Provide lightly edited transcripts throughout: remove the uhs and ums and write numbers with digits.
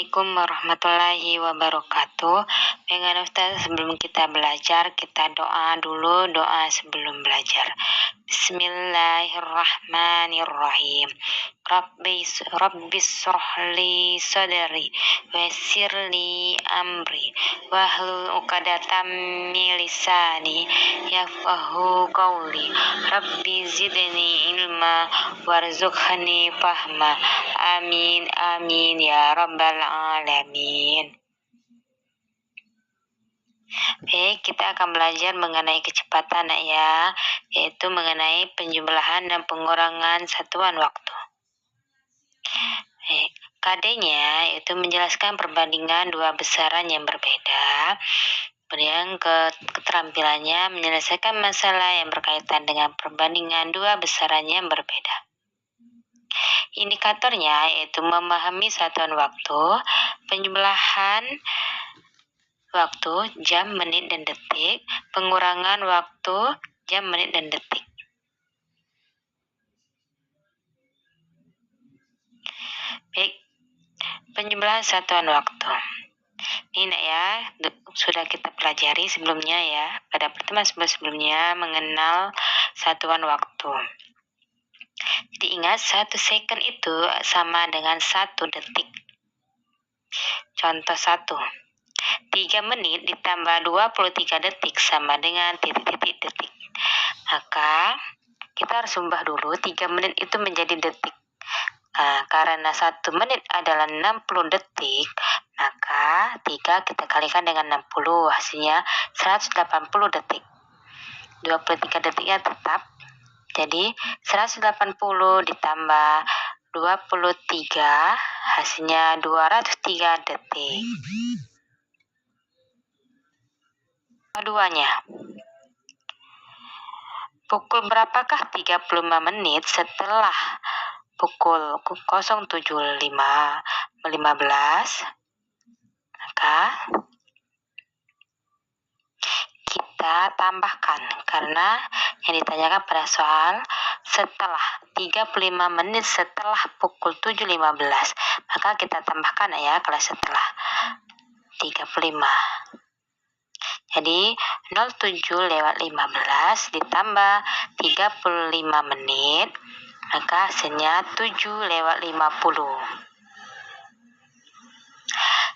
Assalamualaikum warahmatullahi wabarakatuh. Dengan Ustaz, sebelum kita belajar, kita doa dulu, doa sebelum belajar. Bismillahirrahmanirrahim. Rabbis shrahli sadri wayassirli amri wahlul 'uqdatam min lisani yafqahu qawli. Rabbi zidni ilma warzuqni fahma. Amin amin ya rabbal alamin. Baik, kita akan belajar mengenai kecepatan ya, yaitu mengenai penjumlahan dan pengurangan satuan waktu. KD-nya yaitu menjelaskan perbandingan dua besaran yang berbeda. Kemudian keterampilannya menyelesaikan masalah yang berkaitan dengan perbandingan dua besaran yang berbeda. Indikatornya yaitu memahami satuan waktu, penjumlahan waktu, jam, menit, dan detik, pengurangan waktu, jam, menit, dan detik. Baik, penjumlahan satuan waktu. Ini ya, sudah kita pelajari sebelumnya ya, pada pertemuan sebelumnya mengenal satuan waktu. Jadi ingat, 1 second itu sama dengan 1 detik. Contoh 1. 3 menit ditambah 23 detik sama dengan titik-titik detik. Maka kita harus ubah dulu 3 menit itu menjadi detik. Karena 1 menit adalah 60 detik, maka 3 kita kalikan dengan 60, hasilnya 180 detik. 23 detiknya tetap. Jadi 180 ditambah 23, hasilnya 203 detik. Keduanya, pukul berapakah 35 menit setelah pukul 07.15? Maka kita tambahkan, karena yang ditanyakan pada soal setelah 35 menit setelah pukul 7.15, maka kita tambahkan ya kalau setelah 35. Jadi 07:15 ditambah 35 menit, maka hasilnya 7:50.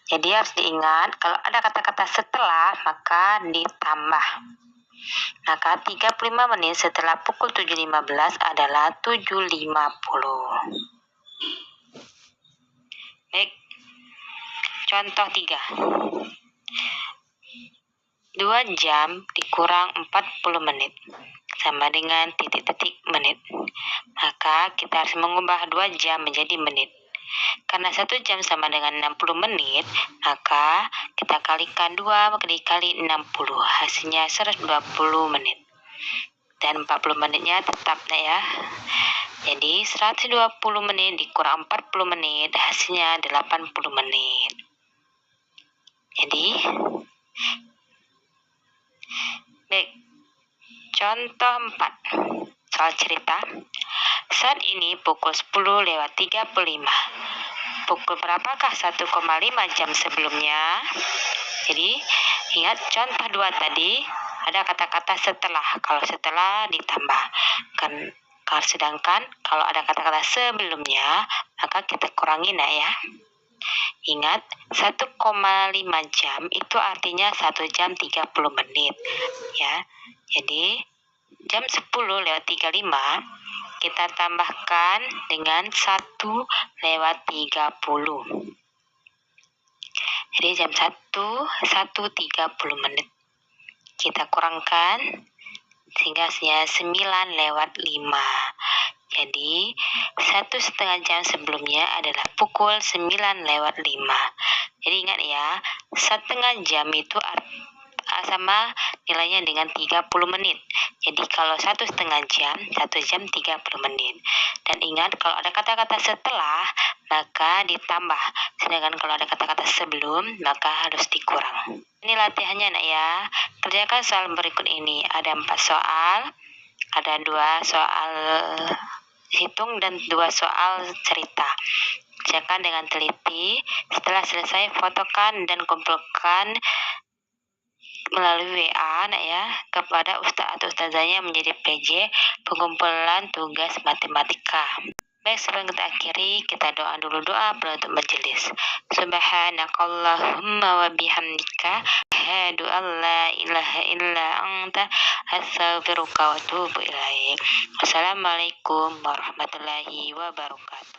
Jadi harus diingat, kalau ada kata-kata setelah, maka ditambah. Maka 35 menit setelah pukul 7.15 adalah 7.50. Baik, contoh 3. 2 jam dikurang 40 menit sama dengan titik-titik menit. Maka kita harus mengubah 2 jam menjadi menit. Karena 1 jam sama dengan 60 menit, maka kita kalikan 2 dikali 60, hasilnya 120 menit. Dan 40 menitnya tetap ya. Jadi 120 menit dikurang 40 menit, hasilnya 80 menit. Jadi baik, contoh 4. Soal cerita. Saat ini pukul 10:35. Pukul berapakah 1,5 jam sebelumnya? Jadi ingat contoh 2 tadi ada kata-kata setelah. Kalau setelah ditambah. Sedangkan kalau ada kata-kata sebelumnya, maka kita kurangin ya. Ingat, 1,5 jam itu artinya 1 jam 30 menit ya. Jadi jam 10:35 kita tambahkan dengan 1:30. Jadi jam 1:30 menit. Kita kurangkan sehingga hasilnya 9:05. Jadi 1,5 jam sebelumnya adalah pukul 9:05. Jadi ingat ya, 1/2 jam itu sama nilainya dengan 30 menit. Jadi kalau 1,5 jam, 1 jam 30 menit. Dan ingat, kalau ada kata-kata setelah, maka ditambah. Sedangkan kalau ada kata-kata sebelum, maka harus dikurang. Ini latihannya ya. Kerjakan soal berikut ini. Ada 4 soal. Ada 2 soal hitung dan 2 soal cerita. Bacakan dengan teliti. Setelah selesai, fotokan dan kumpulkan melalui WA kepada ustaz atau ustazahnya menjadi PJ pengumpulan tugas matematika. Baik, sebelum kita akhiri, kita doa dulu, doa penutup majelis. Subhanakallahumma wa bihamdika asyhadu an la ilaha illa anta astaghfiruka wa atubu ilaik. Wassalamualaikum warahmatullahi wabarakatuh.